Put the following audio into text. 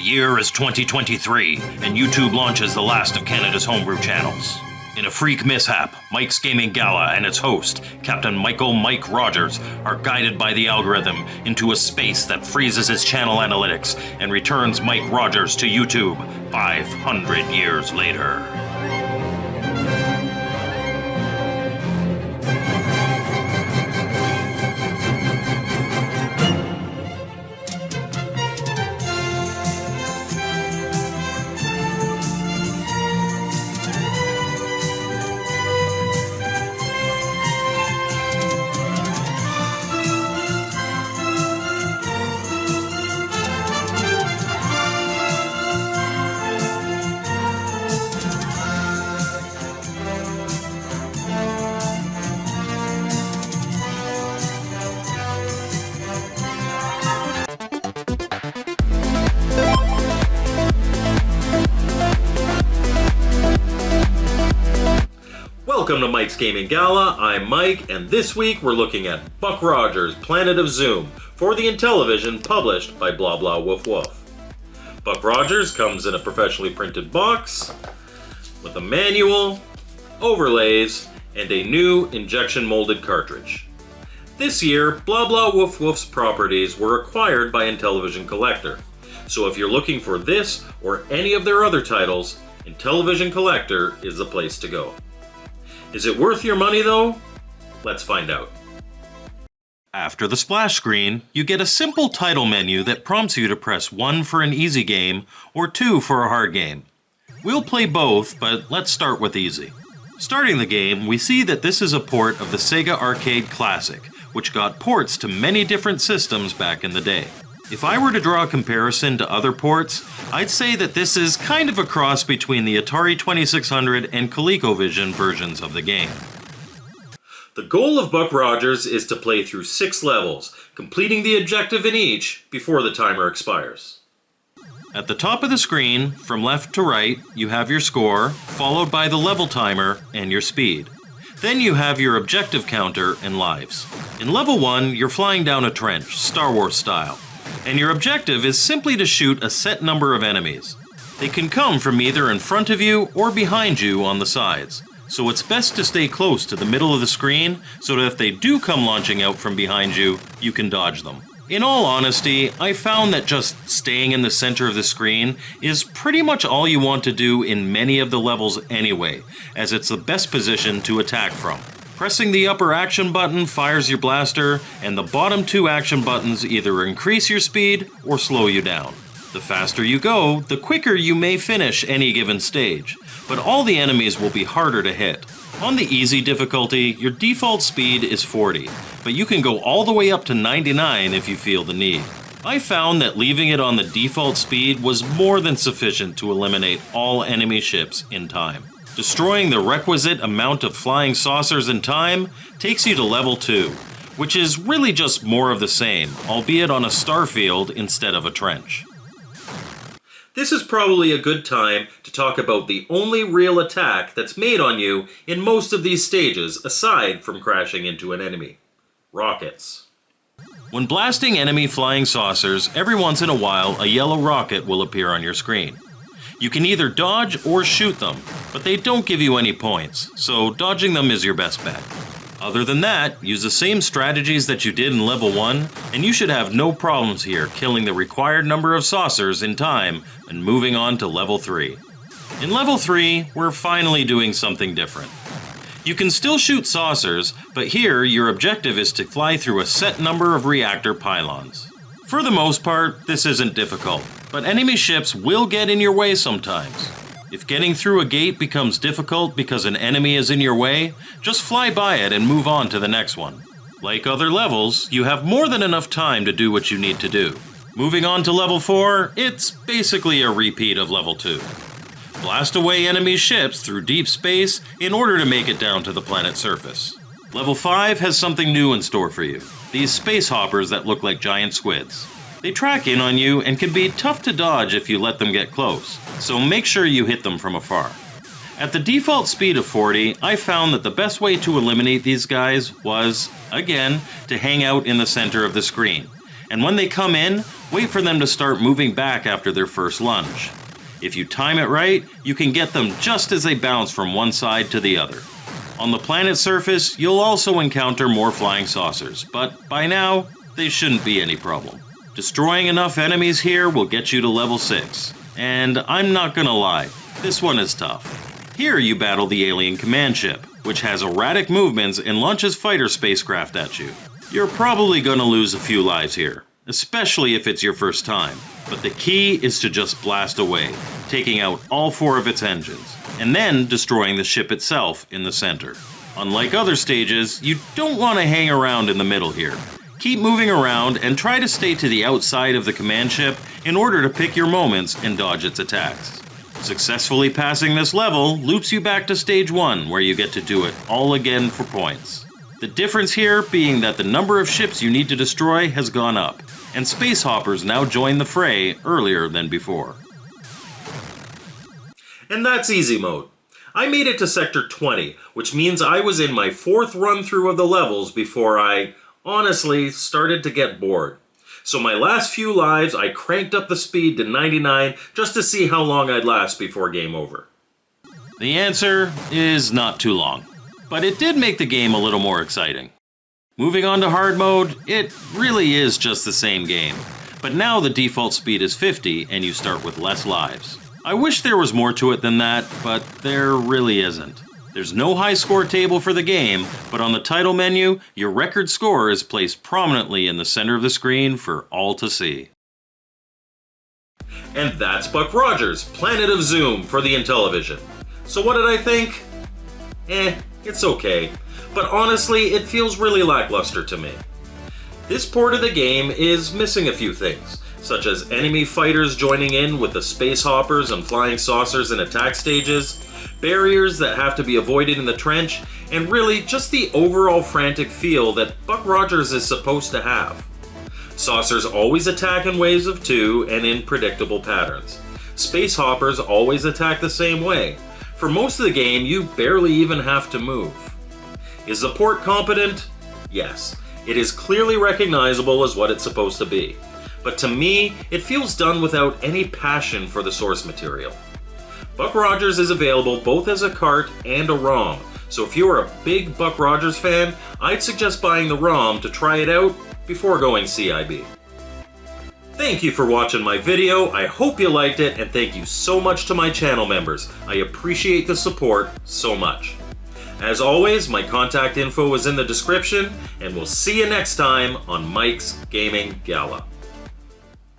year is 2023, and YouTube launches the last of Canada's homebrew channels. In a freak mishap, Mike's Gaming Gala and its host, Captain Michael Mike Rogers, are guided by the algorithm into a space that freezes his channel analytics and returns Mike Rogers to YouTube 500 years later. Welcome to Mike's Gaming Gala. I'm Mike, and this week we're looking at Buck Rogers' Planet of Zoom for the Intellivision, published by Blah Blah Woof Woof. Buck Rogers comes in a professionally printed box with a manual, overlays, and a new injection molded cartridge. This year, Blah Blah Woof Woof's properties were acquired by Intellivision Collector, so if you're looking for this or any of their other titles, Intellivision Collector is the place to go. Is it worth your money though? Let's find out. After the splash screen, you get a simple title menu that prompts you to press 1 for an easy game or 2 for a hard game. We'll play both, but let's start with easy. Starting the game, we see that this is a port of the Sega Arcade Classic, which got ports to many different systems back in the day. If I were to draw a comparison to other ports, I'd say that this is kind of a cross between the Atari 2600 and ColecoVision versions of the game. The goal of Buck Rogers is to play through 6 levels, completing the objective in each before the timer expires. At the top of the screen, from left to right, you have your score, followed by the level timer and your speed. Then you have your objective counter and lives. In level 1, you're flying down a trench, Star Wars style, and your objective is simply to shoot a set number of enemies. They can come from either in front of you or behind you on the sides, so it's best to stay close to the middle of the screen so that if they do come launching out from behind you, you can dodge them. In all honesty, I found that just staying in the center of the screen is pretty much all you want to do in many of the levels anyway, as it's the best position to attack from. Pressing the upper action button fires your blaster, and the bottom 2 action buttons either increase your speed or slow you down. The faster you go, the quicker you may finish any given stage, but all the enemies will be harder to hit. On the easy difficulty, your default speed is 40, but you can go all the way up to 99 if you feel the need. I found that leaving it on the default speed was more than sufficient to eliminate all enemy ships in time. Destroying the requisite amount of flying saucers in time takes you to level 2, which is really just more of the same, albeit on a starfield instead of a trench. This is probably a good time to talk about the only real attack that's made on you in most of these stages, aside from crashing into an enemy: rockets. When blasting enemy flying saucers, every once in a while a yellow rocket will appear on your screen. You can either dodge or shoot them, but they don't give you any points, so dodging them is your best bet. Other than that, use the same strategies that you did in level 1, and you should have no problems here killing the required number of saucers in time and moving on to level 3. In level 3, we're finally doing something different. You can still shoot saucers, but here your objective is to fly through a set number of reactor pylons. For the most part, this isn't difficult, but enemy ships will get in your way sometimes. If getting through a gate becomes difficult because an enemy is in your way, just fly by it and move on to the next one. Like other levels, you have more than enough time to do what you need to do. Moving on to level 4, it's basically a repeat of level 2. Blast away enemy ships through deep space in order to make it down to the planet's surface. Level 5 has something new in store for you. These space hoppers that look like giant squids. They track in on you and can be tough to dodge if you let them get close, so make sure you hit them from afar. At the default speed of 40, I found that the best way to eliminate these guys was, again, to hang out in the center of the screen. and when they come in, wait for them to start moving back after their first lunge. If you time it right, you can get them just as they bounce from one side to the other. On the planet's surface, you'll also encounter more flying saucers, but by now, they shouldn't be any problem. Destroying enough enemies here will get you to level 6, and I'm not gonna lie, this one is tough. Here you battle the alien command ship, which has erratic movements and launches fighter spacecraft at you. You're probably gonna lose a few lives here, especially if it's your first time, but the key is to just blast away, taking out all 4 of its engines, and then destroying the ship itself in the center. Unlike other stages, you don't want to hang around in the middle here. Keep moving around and try to stay to the outside of the command ship in order to pick your moments and dodge its attacks. Successfully passing this level loops you back to stage 1, where you get to do it all again for points. The difference here being that the number of ships you need to destroy has gone up, and space hoppers now join the fray earlier than before. And that's easy mode. I made it to Sector 20, which means I was in my 4th run through of the levels before I, honestly, started to get bored. So my last few lives, I cranked up the speed to 99 just to see how long I'd last before game over. The answer is not too long, but it did make the game a little more exciting. Moving on to hard mode, it really is just the same game, but now the default speed is 50 and you start with less lives. I wish there was more to it than that, but there really isn't. There's no high score table for the game, but on the title menu, your record score is placed prominently in the center of the screen for all to see. And that's Buck Rogers' Planet of Zoom for the Intellivision. So what did I think? It's okay. But honestly, it feels really lackluster to me. This port of the game is missing a few things, such as enemy fighters joining in with the space hoppers and flying saucers in attack stages, barriers that have to be avoided in the trench, and really just the overall frantic feel that Buck Rogers is supposed to have. Saucers always attack in waves of 2 and in predictable patterns. Space hoppers always attack the same way. For most of the game, you barely even have to move. Is the port competent? Yes. It is clearly recognizable as what it's supposed to be. But to me, it feels done without any passion for the source material. Buck Rogers is available both as a cart and a ROM, so if you're a big Buck Rogers fan, I'd suggest buying the ROM to try it out before going CIB. Thank you for watching my video, I hope you liked it, and thank you so much to my channel members. I appreciate the support so much. As always, my contact info is in the description, and we'll see you next time on Mike's Gaming Gala.